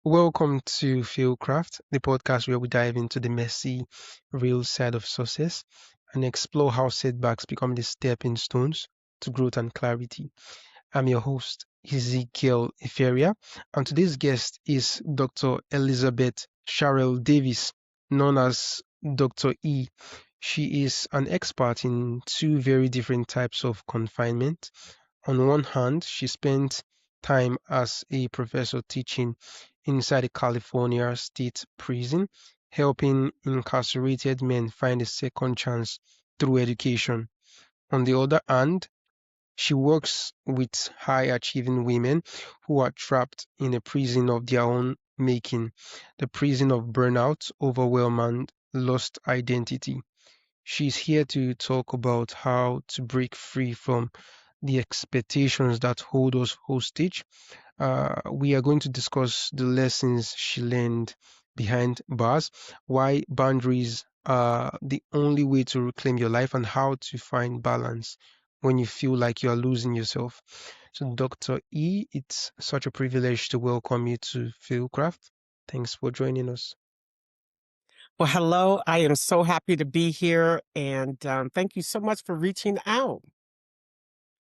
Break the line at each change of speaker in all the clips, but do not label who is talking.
Welcome to FailCraft, the podcast where we dive into the messy, real side of success and explore how setbacks become the stepping stones to growth and clarity. I'm your host, Ezekiel Iferia, and today's guest is Dr. Elizabeth Sherrell-Davis, known as Dr. E. She is an expert in two very different types of confinement. On one hand, she spent time as a professor teaching inside a California state prison, helping incarcerated men find a second chance through education. On the other hand, she works with high achieving women who are trapped in a prison of their own making, the prison of burnout, overwhelm, and lost identity. She's here to talk about how to break free from the expectations that hold us hostage. We are going to discuss the lessons she learned behind bars, why boundaries are the only way to reclaim your life, and how to find balance when you feel like you are losing yourself. So, Dr. E, it's such a privilege to welcome you to Fieldcraft. Thanks for joining us.
Well, hello. I am so happy to be here, and thank you so much for reaching out.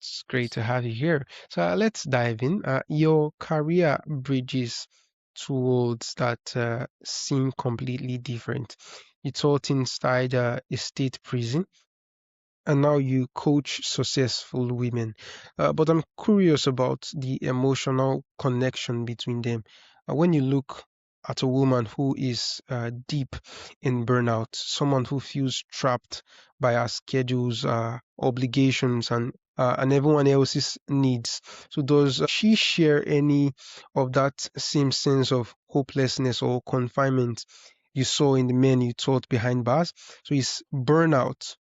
It's great to have you here. So let's dive in. Your career bridges towards that seem completely different. You taught inside a state prison, and now you coach successful women. But I'm curious about the emotional connection between them. When you look at a woman who is deep in burnout, someone who feels trapped by her schedules, obligations, and everyone else's needs. So, does she share any of that same sense of hopelessness or confinement you saw in the men you taught behind bars? So, is burnout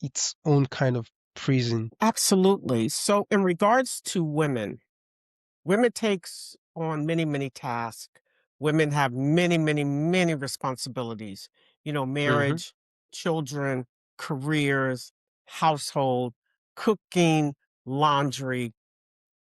its own kind of prison?
Absolutely. So, in regards to women, women takes on many, many tasks. Women have many, many, many responsibilities.
Mm-hmm.
Marriage, children, careers, household, cooking, laundry.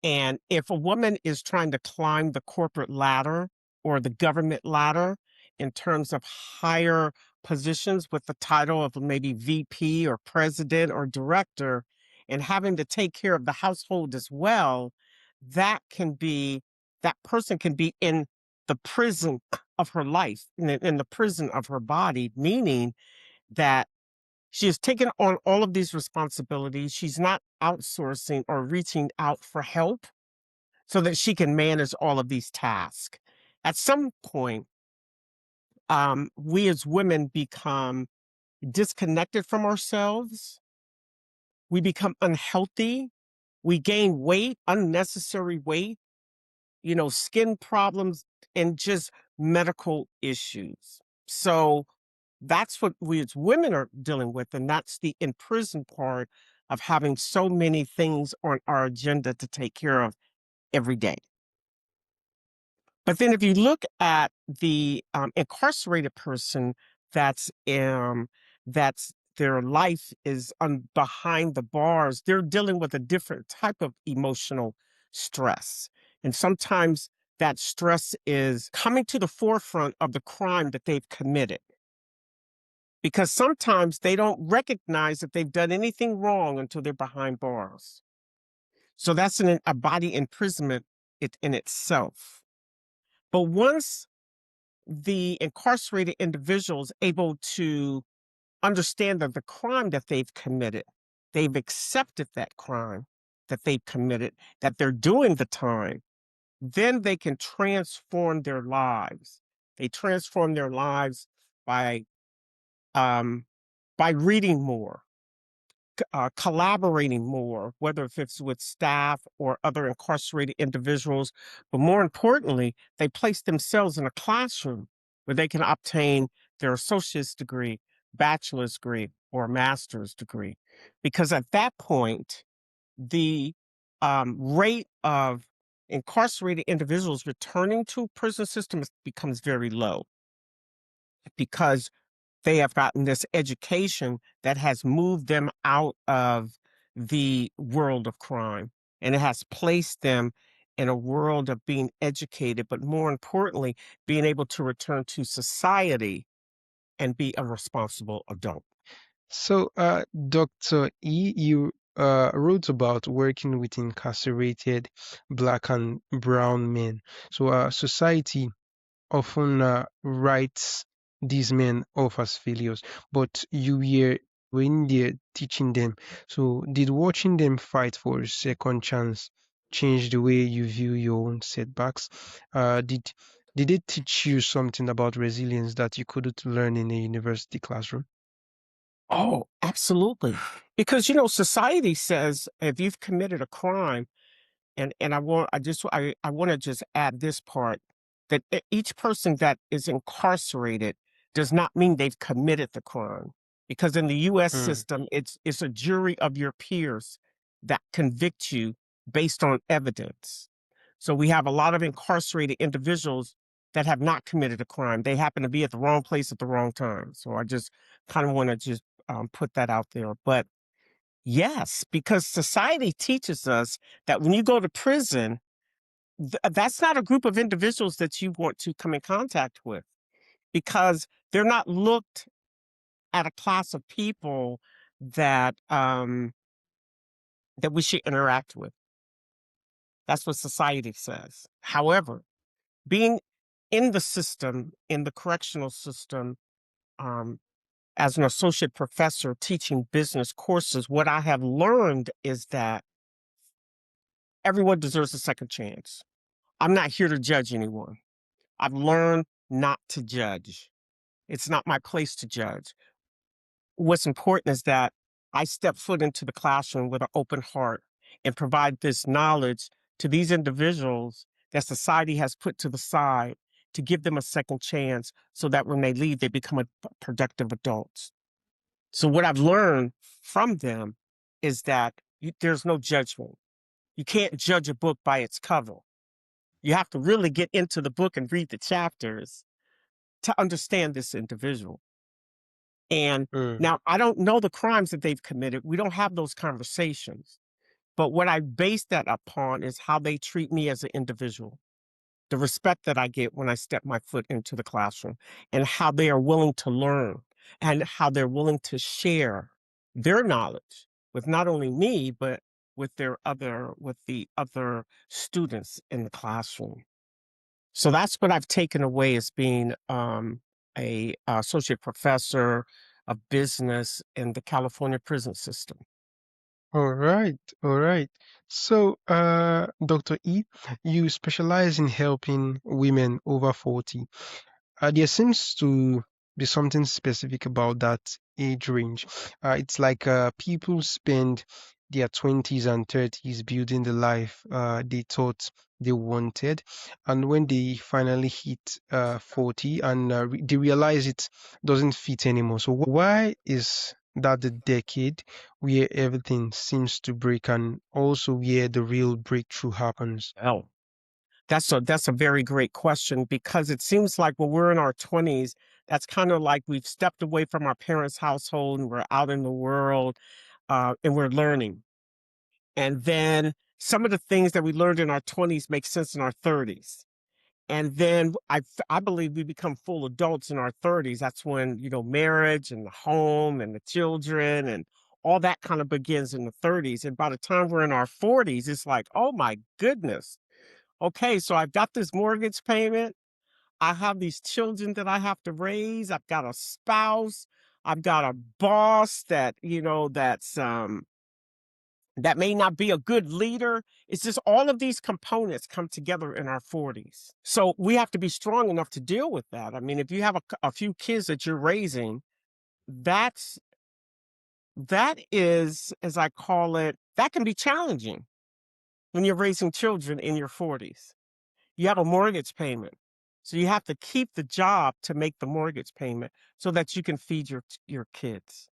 And if a woman is trying to climb the corporate ladder or the government ladder in terms of higher positions with the title of maybe VP or president or director, and having to take care of the household as well, that can be, that person can be in the prison of her life, in the prison of her body, meaning that she has taken on all of these responsibilities. She's not outsourcing or reaching out for help so that she can manage all of these tasks. At some point, we as women become disconnected from ourselves. We become unhealthy. We gain weight, unnecessary weight, skin problems, and just medical issues. So that's what we as women are dealing with. And that's the imprisoned part of having so many things on our agenda to take care of every day. But then if you look at the incarcerated person that's their life is behind the bars, they're dealing with a different type of emotional stress. And sometimes that stress is coming to the forefront of the crime that they've committed. Because sometimes they don't recognize that they've done anything wrong until they're behind bars. So that's a body imprisonment in itself. But once the incarcerated individuals able to understand that the crime that they've committed, they've accepted that crime that they've committed, that they're doing the time, then they can transform their lives. They transform their lives by um, by reading more, collaborating more, whether if it's with staff or other incarcerated individuals. But more importantly, they place themselves in a classroom where they can obtain their associate's degree, bachelor's degree, or master's degree. Because at that point, the rate of incarcerated individuals returning to prison system becomes very low because they have gotten this education that has moved them out of the world of crime, and it has placed them in a world of being educated, but more importantly, being able to return to society and be a responsible adult.
So, Dr. E, you wrote about working with incarcerated black and brown men. So, society often writes these men off as failures, but you were in there teaching them. So, did watching them fight for a second chance change the way you view your own setbacks? Did it teach you something about resilience that you couldn't learn in a university classroom?
Oh, absolutely. Because, society says if you've committed a crime, and I want to just add this part that each person that is incarcerated does not mean they've committed the crime. Because in the US
Mm,
system, it's a jury of your peers that convict you based on evidence. So we have a lot of incarcerated individuals that have not committed a crime. They happen to be at the wrong place at the wrong time. So I just kind of want to just put that out there. But yes, because society teaches us that when you go to prison, that's not a group of individuals that you want to come in contact with because they're not looked at a class of people that that we should interact with. That's what society says. However, being in the system, in the correctional system, um, as an associate professor teaching business courses, what I have learned is that everyone deserves a second chance. I'm not here to judge anyone. I've learned not to judge. It's not my place to judge. What's important is that I step foot into the classroom with an open heart and provide this knowledge to these individuals that society has put to the side to give them a second chance so that when they leave, they become productive adults. So, what I've learned from them is that there's no judgment. You can't judge a book by its cover. You have to really get into the book and read the chapters to understand this individual. And
mm.
now I don't know the crimes that they've committed. We don't have those conversations. But what I base that upon is how they treat me as an individual, the respect that I get when I step my foot into the classroom, and how they are willing to learn and how they're willing to share their knowledge with not only me, but with the other students in the classroom. So that's what I've taken away as being a associate professor of business in the California prison system.
All right, all right. So, Dr. E, you specialize in helping women over 40. There seems to be something specific about that age range. It's like people spend their 20s and 30s building the life they thought they wanted. And when they finally hit 40 and they realize it doesn't fit anymore. So, why is that the decade where everything seems to break and also where the real breakthrough happens?
Oh, that's a very great question because it seems like when we're in our 20s, that's kind of like we've stepped away from our parents' household and we're out in the world and we're learning. And then some of the things that we learned in our 20s make sense in our 30s. And then I believe we become full adults in our 30s. That's when, marriage and the home and the children and all that kind of begins in the 30s. And by the time we're in our 40s, it's like, oh my goodness. Okay, so I've got this mortgage payment. I have these children that I have to raise. I've got a spouse. I've got a boss that may not be a good leader. It's just all of these components come together in our 40s. So we have to be strong enough to deal with that. I mean, if you have a few kids that you're raising, that's that is, as I call it, that can be challenging when you're raising children in your 40s. You have a mortgage payment. So you have to keep the job to make the mortgage payment so that you can feed your kids.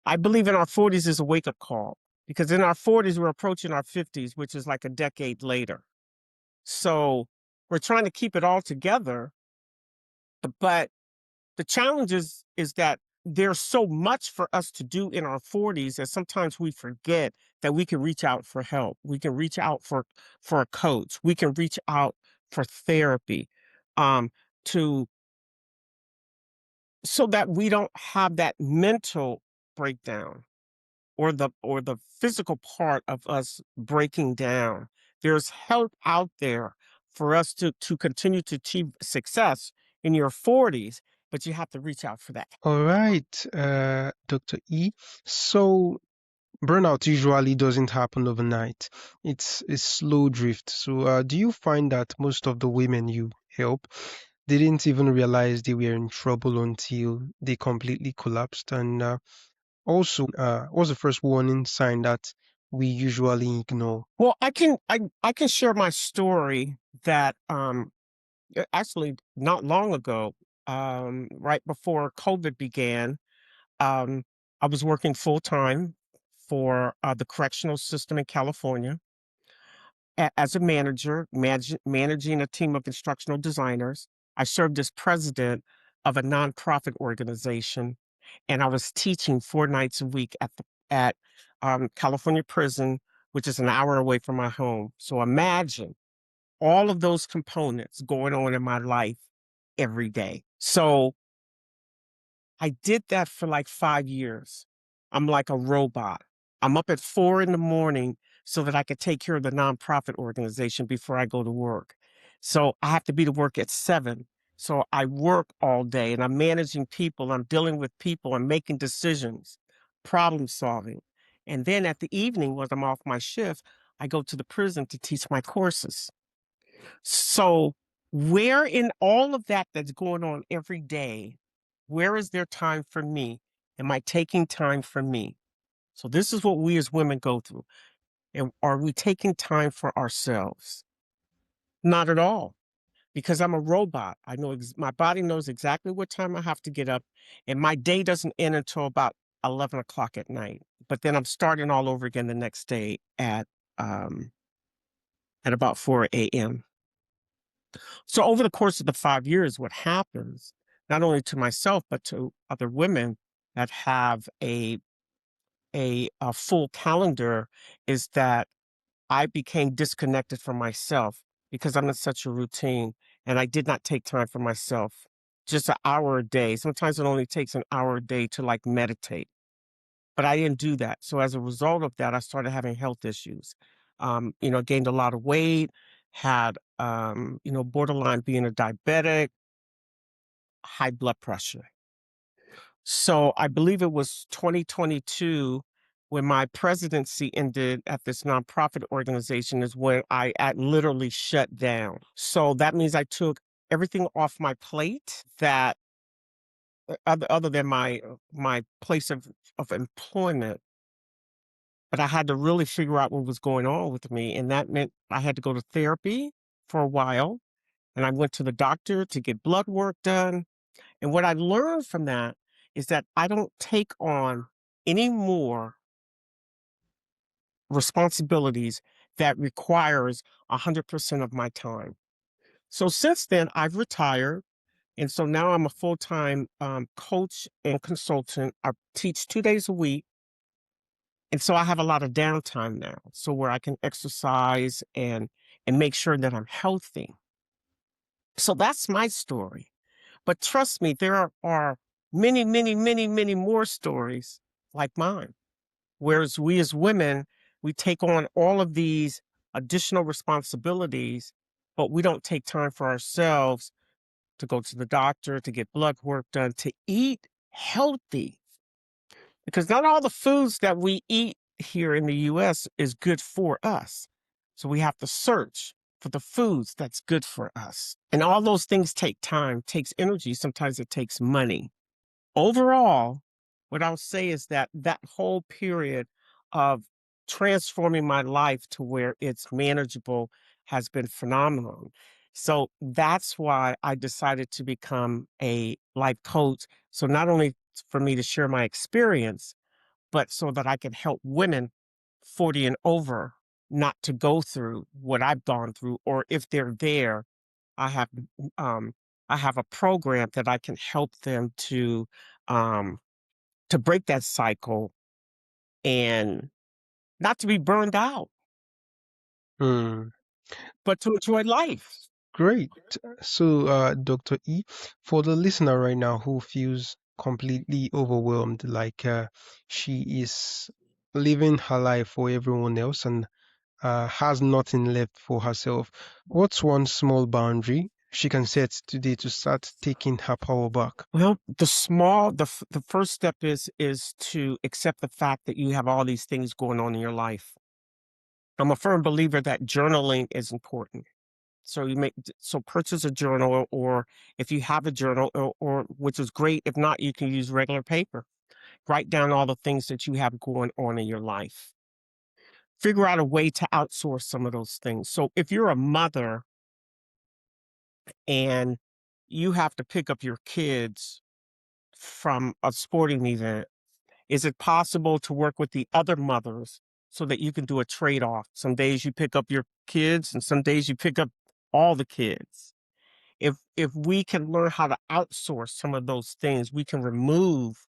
I believe in our 40s is a wake up call because in our 40s, we're approaching our 50s, which is like a decade later. So we're trying to keep it all together. But the challenge is that there's so much for us to do in our 40s that sometimes we forget that we can reach out for help. We can reach out for a coach. We can reach out for therapy, um, to so that we don't have that mental breakdown or the physical part of us breaking down. There's help out there for us to continue to achieve success in your 40s, but you have to reach out for that.
All right, Dr. E. So burnout usually doesn't happen overnight. It's a slow drift. So do you find that most of the women you help didn't even realize they were in trouble until they completely collapsed? And also, what's the first warning sign that we usually ignore?
Well, I can share my story that actually not long ago, right before COVID began, um, I was working full time for the correctional system in California as a manager, managing a team of instructional designers. I served as president of a nonprofit organization, and I was teaching 4 nights a week at California prison, which is an hour away from my home. So imagine all of those components going on in my life every day. So I did that for like 5 years. I'm like a robot. I'm up at 4 in the morning so that I could take care of the nonprofit organization before I go to work. So I have to be to work at 7. So I work all day and I'm managing people. I'm dealing with people. I'm making decisions, problem solving. And then at the evening, when I'm off my shift, I go to the prison to teach my courses. So, where in all of that that's going on every day, where is there time for me? Am I taking time for me? So, this is what we as women go through. And are we taking time for ourselves? Not at all, because I'm a robot. I know my body knows exactly what time I have to get up, and my day doesn't end until about 11 o'clock at night. But then I'm starting all over again the next day um, at about 4 a.m. So over the course of the 5 years, what happens, not only to myself, but to other women that have a full calendar, is that I became disconnected from myself because I'm in such a routine and I did not take time for myself. Just an hour a day. Sometimes it only takes an hour a day to like meditate, but I didn't do that. So as a result of that, I started having health issues. Gained a lot of weight, had borderline being a diabetic, high blood pressure. So I believe it was 2022 when my presidency ended at this nonprofit organization is when I literally shut down. So that means I took everything off my plate that other than my place of employment, but I had to really figure out what was going on with me, and that meant I had to go to therapy for a while, and I went to the doctor to get blood work done. And what I learned from that is that I don't take on any more responsibilities that requires 100% of my time. So since then, I've retired. And so now I'm a full-time coach and consultant. I teach 2 days a week. And so I have a lot of downtime now. So where I can exercise and make sure that I'm healthy. So that's my story. But trust me, there are many, many, many, many more stories like mine. Whereas we as women, we take on all of these additional responsibilities, but we don't take time for ourselves to go to the doctor, to get blood work done, to eat healthy. Because not all the foods that we eat here in the US is good for us. So we have to search for the foods that's good for us. And all those things take time, takes energy, sometimes it takes money. Overall, what I'll say is that that whole period of transforming my life to where it's manageable has been phenomenal. So that's why I decided to become a life coach. So not only for me to share my experience, but so that I can help women 40 and over not to go through what I've gone through, or if they're there, I have um I have a program that I can help them to um to break that cycle and not to be burned out,
Hmm.
but to enjoy life.
Great. So, Dr. E, for the listener right now who feels completely overwhelmed, like she is living her life for everyone else and has nothing left for herself, what's one small boundary she can set today to start taking her power back?
Well, the first step is to accept the fact that you have all these things going on in your life. I'm a firm believer that journaling is important. So so purchase a journal, or if you have a journal, or which is great. If not, you can use regular paper. Write down all the things that you have going on in your life. Figure out a way to outsource some of those things. So if you're a mother and you have to pick up your kids from a sporting event, is it possible to work with the other mothers so that you can do a trade-off? Some days you pick up your kids and some days you pick up all the kids. If we can learn how to outsource some of those things, we can remove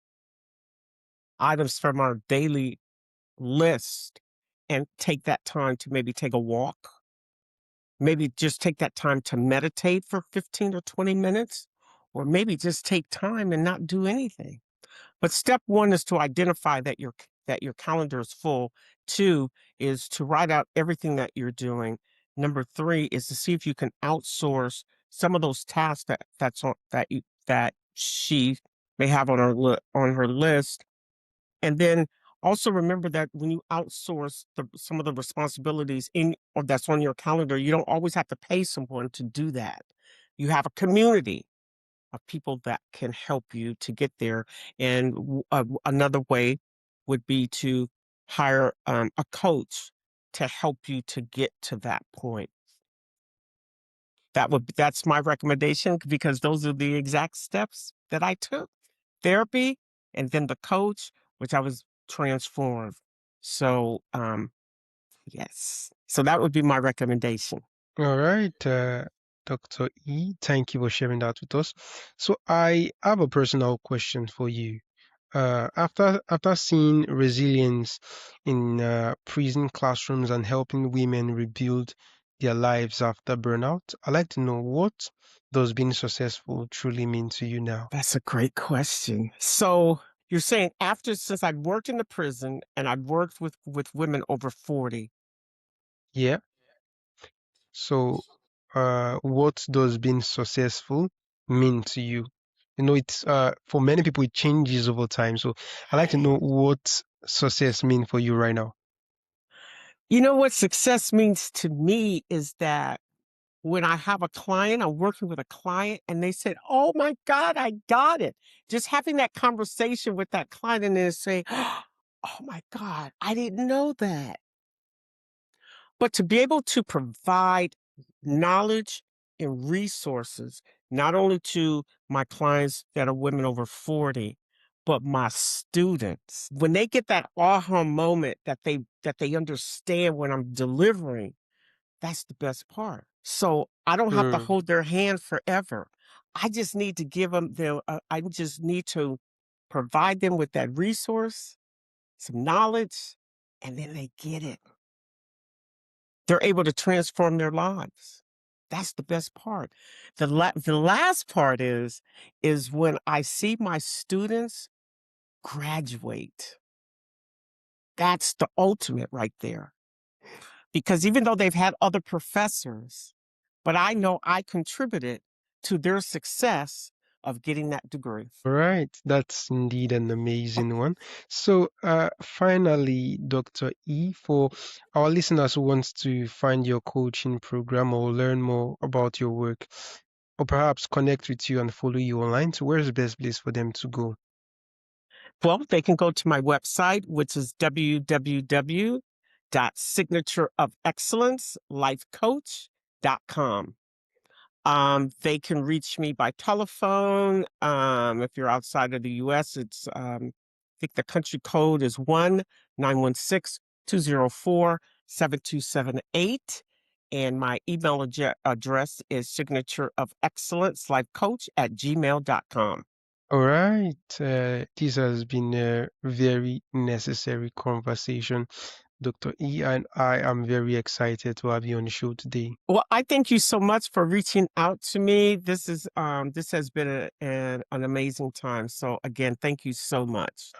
items from our daily list and take that time to maybe take a walk, maybe just take that time to meditate for 15 or 20 minutes, or maybe just take time and not do anything. But step one is to identify that your calendar is full. Two is to write out everything that you're doing. Number three is to see if you can outsource some of those tasks that she may have on on her list. And then also remember that when you outsource some of the responsibilities in or that's on your calendar, you don't always have to pay someone to do that. You have a community of people that can help you to get there. And another way would be to hire a coach to help you to get to that point. That's my recommendation because those are the exact steps that I took. Therapy and then the coach, which I was transformed. So yes. So that would be my recommendation.
All right, Dr. E, thank you for sharing that with us. So I have a personal question for you. After seeing resilience in prison classrooms and helping women rebuild their lives after burnout, I'd like to know, what does being successful truly mean to you now?
That's a great question. So you're saying since I'd worked in the prison and I'd worked with women over 40.
Yeah. So, what does being successful mean to you? You know, it's for many people it changes over time. So, I'd like to know what success mean for you right now.
You know what success means to me is that when I have a client, I'm working with a client and they said, "Oh my God, I got it." Just having that conversation with that client and then say, "Oh my God, I didn't know that." But to be able to provide knowledge and resources, not only to my clients that are women over 40, but my students, when they get that aha moment that they understand what I'm delivering, that's the best part. So I don't have to
Hmm.
hold their hand forever. I just need to give them I just need to provide them with that resource, some knowledge, and then they get it. They're able to transform their lives. That's the best part. The last part is when I see my students graduate. That's the ultimate right there. Because even though they've had other professors, but I know I contributed to their success of getting that degree.
All right, that's indeed an amazing one. So, finally, Dr. E, for our listeners who wants to find your coaching program or learn more about your work, or perhaps connect with you and follow you online, so where's the best place for them to go?
Well, they can go to my website, which is www.signatureofexcellencelifecoach.com. They can reach me by telephone. If you're outside of the US, I think the country code is 1-916-204-7278. And my email address is signatureofexcellencelifecoach@gmail.com.
All right. This has been a very necessary conversation, Dr. E, and I am very excited to have you on the show today.
Well, I thank you so much for reaching out to me. This has been an amazing time. So again, thank you so much.